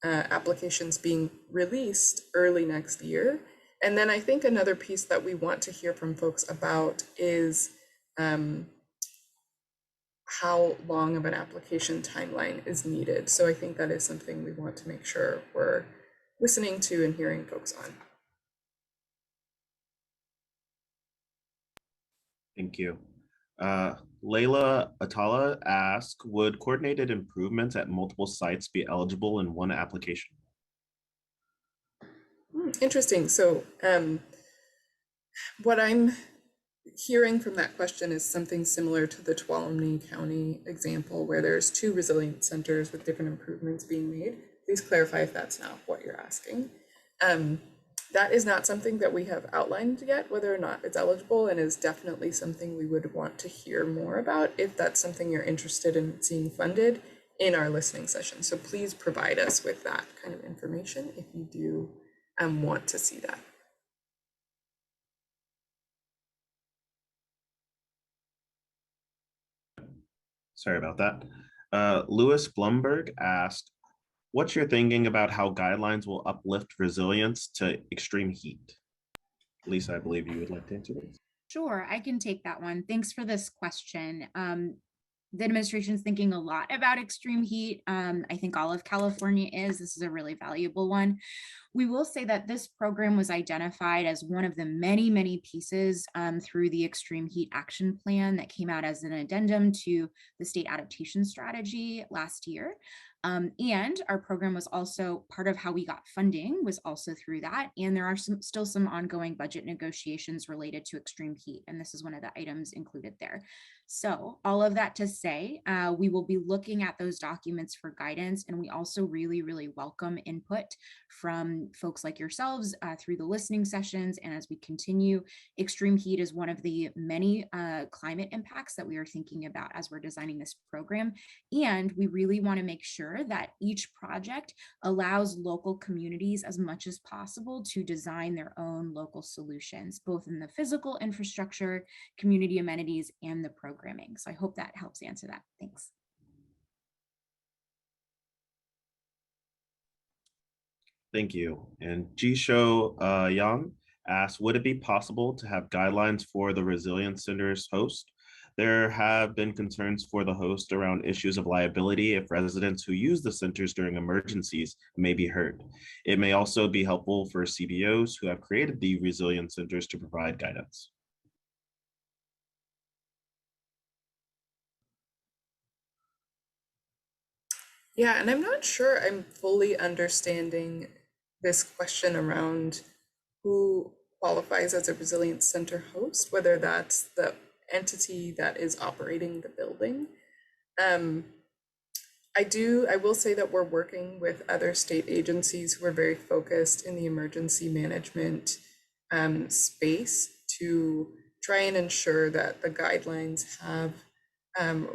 applications being released early next year. And then I think another piece that we want to hear from folks about is how long of an application timeline is needed. So I think that is something we want to make sure we're listening to and hearing folks on. Thank you. Layla Atala asked, would coordinated improvements at multiple sites be eligible in one application? Interesting. So what I'm hearing from that question is something similar to the Tuolumne County example, where there's 2 resilience centers with different improvements being made. Please clarify if that's not what you're asking. That is not something that we have outlined yet, whether or not it's eligible, and is definitely something we would want to hear more about if that's something you're interested in seeing funded in our listening session. So please provide us with that kind of information if you do want to see that. Sorry about that. Louis Blumberg asked, what's your thinking about how guidelines will uplift resilience to extreme heat? Lisa, I believe you would like to answer this. Sure, I can take that one. Thanks for this question. The administration is thinking a lot about extreme heat. I think all of California is. This is a really valuable one. We will say that this program was identified as one of the many, many pieces through the Extreme Heat Action Plan that came out as an addendum to the state adaptation strategy last year. And our program was also part of how we got funding was also through that. And there are still some ongoing budget negotiations related to extreme heat. And this is one of the items included there. So all of that to say, we will be looking at those documents for guidance. And we also really, really welcome input from folks like yourselves through the listening sessions. And as we continue, extreme heat is one of the many climate impacts that we are thinking about as we're designing this program. And we really want to make sure that each project allows local communities as much as possible to design their own local solutions, both in the physical infrastructure, community amenities, and the programming. So I hope that helps answer that. Thanks. Thank you. And Jisho Yang asked, would it be possible to have guidelines for the Resilience Center's host? There have been concerns for the host around issues of liability if residents who use the centers during emergencies may be hurt. It may also be helpful for CBOs who have created the Resilience Centers to provide guidance. Yeah, and I'm not sure I'm fully understanding this question around who qualifies as a Resilience Center host, whether that's the entity that is operating the building. I will say that we're working with other state agencies who are very focused in the emergency management space to try and ensure that the guidelines have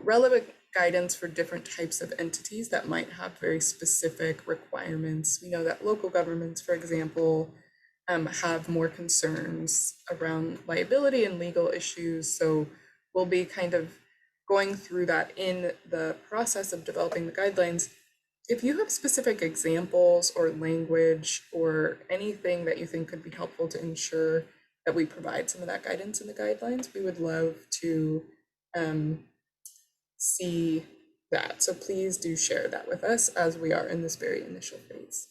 relevant guidance for different types of entities that might have very specific requirements. We know that local governments, for example, have more concerns around liability and legal issues. So we'll be kind of going through that in the process of developing the guidelines. If you have specific examples or language or anything that you think could be helpful to ensure that we provide some of that guidance in the guidelines, we would love to see that. So please do share that with us as we are in this very initial phase.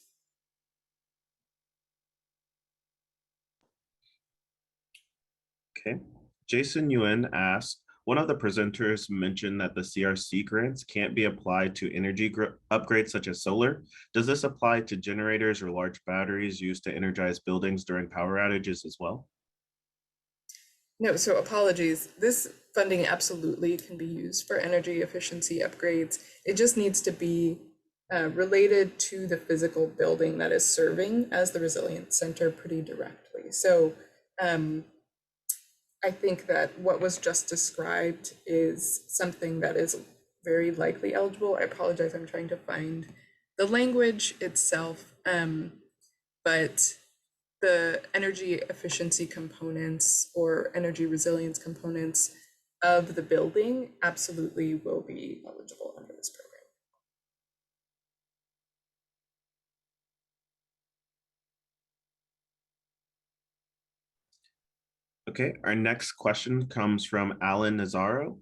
Okay. Jason Yuen asked, One of the presenters mentioned that the CRC grants can't be applied to energy upgrades such as solar. Does this apply to generators or large batteries used to energize buildings during power outages as well? No, so apologies. This funding absolutely can be used for energy efficiency upgrades. It just needs to be related to the physical building that is serving as the Resilience Center pretty directly. So I think that what was just described is something that is very likely eligible. I apologize, I'm trying to find the language itself, but the energy efficiency components or energy resilience components of the building absolutely will be eligible under this program. Okay, our next question comes from Alan Nazaro.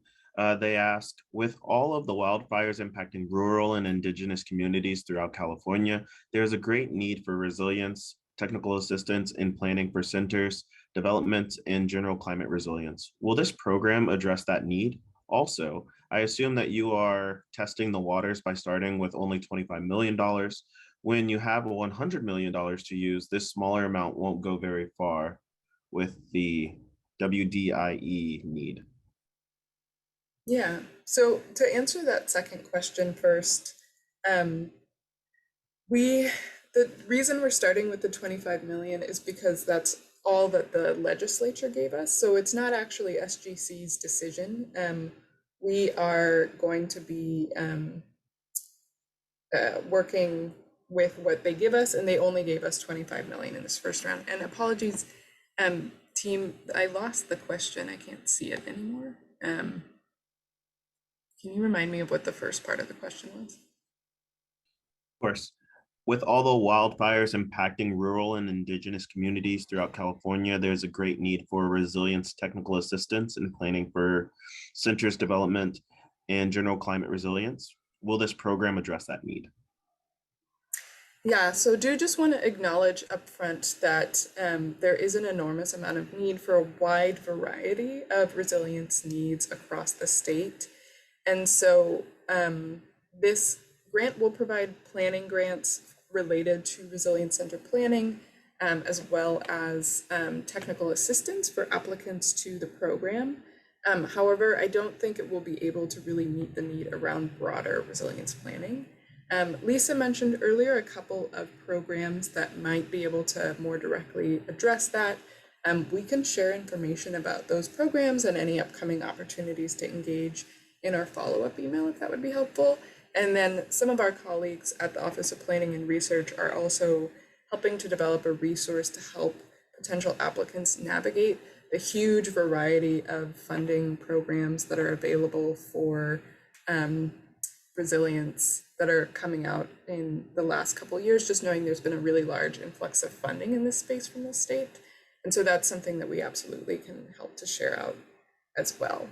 They ask, with all of the wildfires impacting rural and indigenous communities throughout California, there's a great need for resilience, technical assistance in planning for centers, development, and general climate resilience. Will this program address that need? Also, I assume that you are testing the waters by starting with only $25 million. When you have $100 million to use, this smaller amount won't go very far with the WDIE need. Yeah, so to answer that second question first, the reason we're starting with the 25 million is because that's all that the legislature gave us. So it's not actually SGC's decision. We are going to be working with what they give us, and they only gave us 25 million in this first round. And apologies, team, I lost the question. I can't see it anymore. Can you remind me of what the first part of the question was? Of course. With all the wildfires impacting rural and indigenous communities throughout California, there's a great need for resilience technical assistance in planning for centers development and general climate resilience. Will this program address that need? Yeah, so do just want to acknowledge upfront that there is an enormous amount of need for a wide variety of resilience needs across the state. And so this grant will provide planning grants related to Resilience Center planning, as well as technical assistance for applicants to the program. However, I don't think it will be able to really meet the need around broader resilience planning. Lisa mentioned earlier a couple of programs that might be able to more directly address that. We can share information about those programs and any upcoming opportunities to engage in our follow-up email if that would be helpful. And then some of our colleagues at the Office of Planning and Research are also helping to develop a resource to help potential applicants navigate the huge variety of funding programs that are available for resilience that are coming out in the last couple of years, just knowing there's been a really large influx of funding in this space from the state. And so that's something that we absolutely can help to share out as well.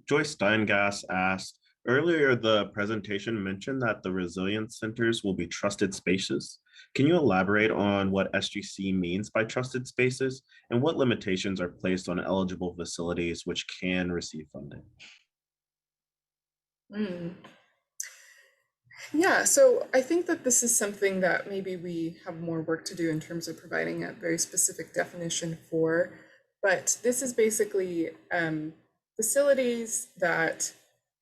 Joyce Steingass asked, earlier the presentation mentioned that the resilience centers will be trusted spaces. Can you elaborate on what SGC means by trusted spaces and what limitations are placed on eligible facilities which can receive funding? Yeah, so I think that this is something that maybe we have more work to do in terms of providing a very specific definition for, but this is basically facilities that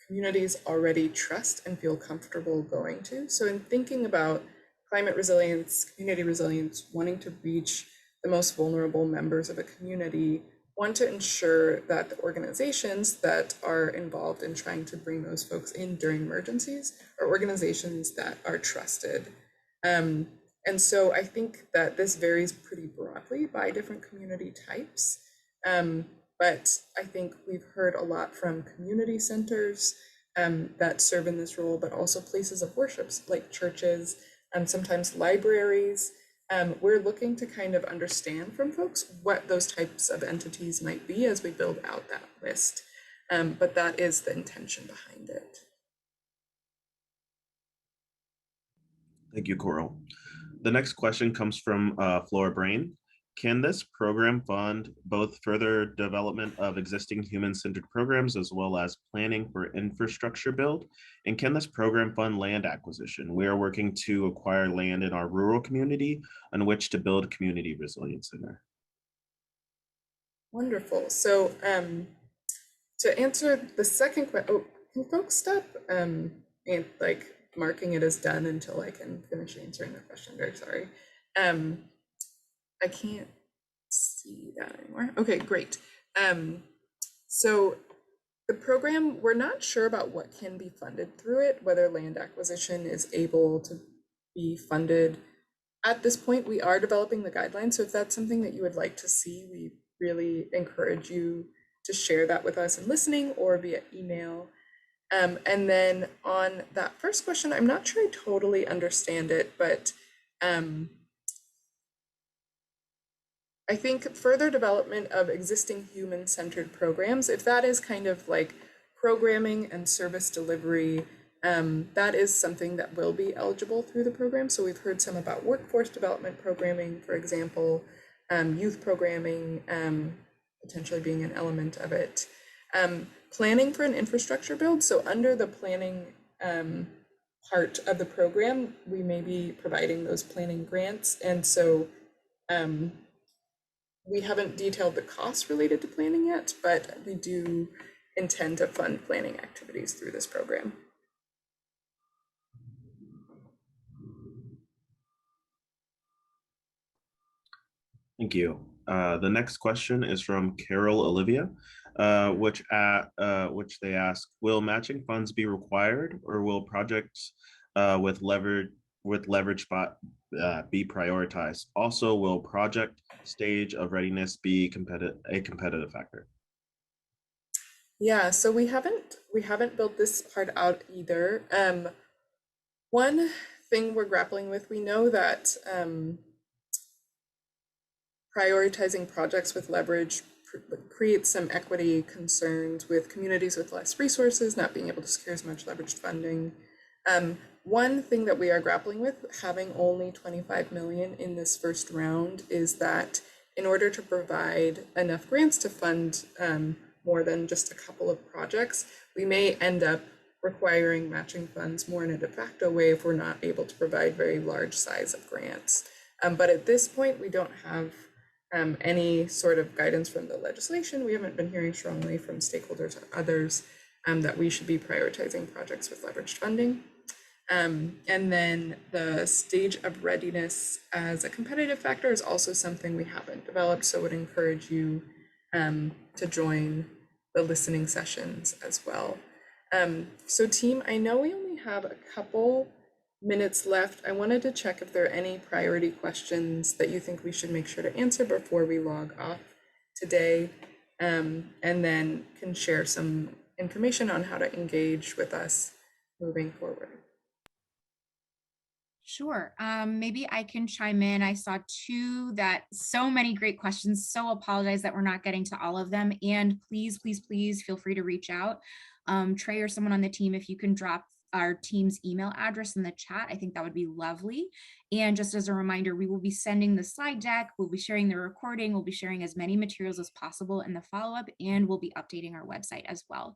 communities already trust and feel comfortable going to. So in thinking about climate resilience, community resilience, wanting to reach the most vulnerable members of a community, want to ensure that the organizations that are involved in trying to bring those folks in during emergencies are organizations that are trusted. And so I think that this varies pretty broadly by different community types. But I think we've heard a lot from community centers that serve in this role, but also places of worship like churches and sometimes libraries. We're looking to kind of understand from folks what those types of entities might be as we build out that list. But that is the intention behind it. Thank you, Coral. The next question comes from Flora Brain. Can this program fund both further development of existing human-centered programs as well as planning for infrastructure build? And can this program fund land acquisition? We are working to acquire land in our rural community on which to build community resilience center. Wonderful. So to answer the second question, oh, can folks stop and like marking it as done until I can finish answering the question? Very sorry. I can't see that anymore. Okay, great. So the program, we're not sure about what can be funded through it, whether land acquisition is able to be funded. At this point, we are developing the guidelines. So if that's something that you would like to see, we really encourage you to share that with us in listening or via email. And then on that first question, I'm not sure I totally understand it, but I think further development of existing human-centered programs, if that is kind of like programming and service delivery, that is something that will be eligible through the program. So we've heard some about workforce development programming, for example, youth programming, potentially being an element of it. Planning for an infrastructure build. So under the planning part of the program, we may be providing those planning grants. And so we haven't detailed the costs related to planning yet, but we do intend to fund planning activities through this program. Thank you. The next question is from Carol Olivia, which they ask, will matching funds be required or will projects with leverage be prioritized? Also, will project stage of readiness be a competitive factor? Yeah, so we haven't built this part out either. One thing we're grappling with, we know that prioritizing projects with leverage creates some equity concerns with communities with less resources, not being able to secure as much leveraged funding. One thing that we are grappling with, having only 25 million in this first round, is that in order to provide enough grants to fund more than just a couple of projects, we may end up requiring matching funds more in a de facto way if we're not able to provide very large size of grants. But at this point, we don't have any sort of guidance from the legislation. We haven't been hearing strongly from stakeholders or others that we should be prioritizing projects with leveraged funding. And then the stage of readiness as a competitive factor is also something we haven't developed, so would encourage you to join the listening sessions as well. So team, I know we only have a couple minutes left. I wanted to check if there are any priority questions that you think we should make sure to answer before we log off today, and then can share some information on how to engage with us moving forward. Sure. Maybe I can chime in. I saw so many great questions. So apologize that we're not getting to all of them. And please, please, please feel free to reach out. Trey or someone on the team, if you can drop our team's email address in the chat, I think that would be lovely. And just as a reminder, we will be sending the slide deck, we'll be sharing the recording, we'll be sharing as many materials as possible in the follow-up, and we'll be updating our website as well.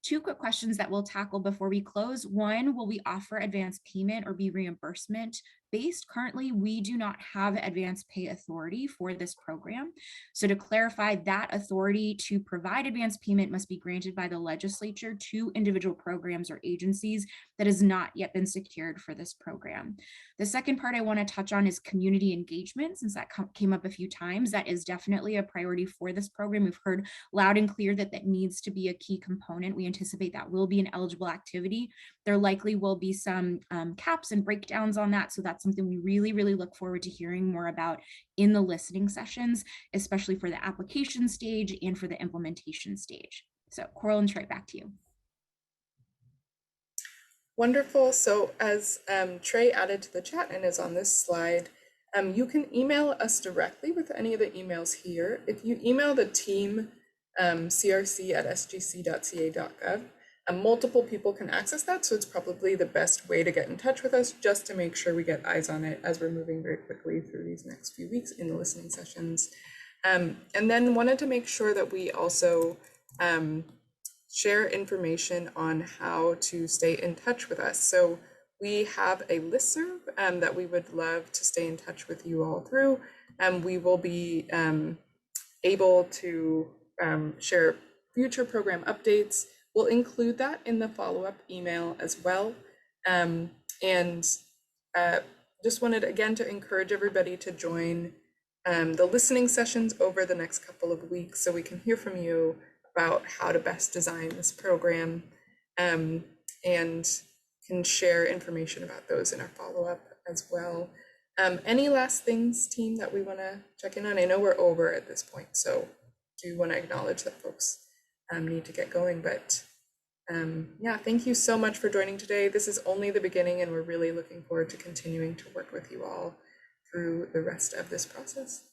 Two quick questions that we'll tackle before we close. One, will we offer advanced payment or be reimbursement based? Currently, we do not have advanced pay authority for this program. So to clarify, that authority to provide advanced payment must be granted by the legislature to individual programs or agencies that has not yet been secured for this program. The second part I want to touch on is community engagement, since that came up a few times. That is definitely a priority for this program. We've heard loud and clear that that needs to be a key component. We anticipate that will be an eligible activity. There likely will be some caps and breakdowns on that. So that's something we really, really look forward to hearing more about in the listening sessions, especially for the application stage and for the implementation stage. So Coral and Trey, back to you. Wonderful. So as Trey added to the chat and is on this slide, you can email us directly with any of the emails here. If you email the team crc@sgc.ca.gov, Multiple people can access that, so it's probably the best way to get in touch with us, just to make sure we get eyes on it as we're moving very quickly through these next few weeks in the listening sessions. And then wanted to make sure that we also share information on how to stay in touch with us. So we have a listserv that we would love to stay in touch with you all through. We will be able to share future program updates. We'll include that in the follow-up email as well. Just wanted again to encourage everybody to join the listening sessions over the next couple of weeks, so we can hear from you about how to best design this program, and can share information about those in our follow-up as well. Any last things, team, that we want to check in on? I know we're over at this point, so do want to acknowledge that folks need to get going, but yeah, thank you so much for joining today. This is only the beginning, and we're really looking forward to continuing to work with you all through the rest of this process.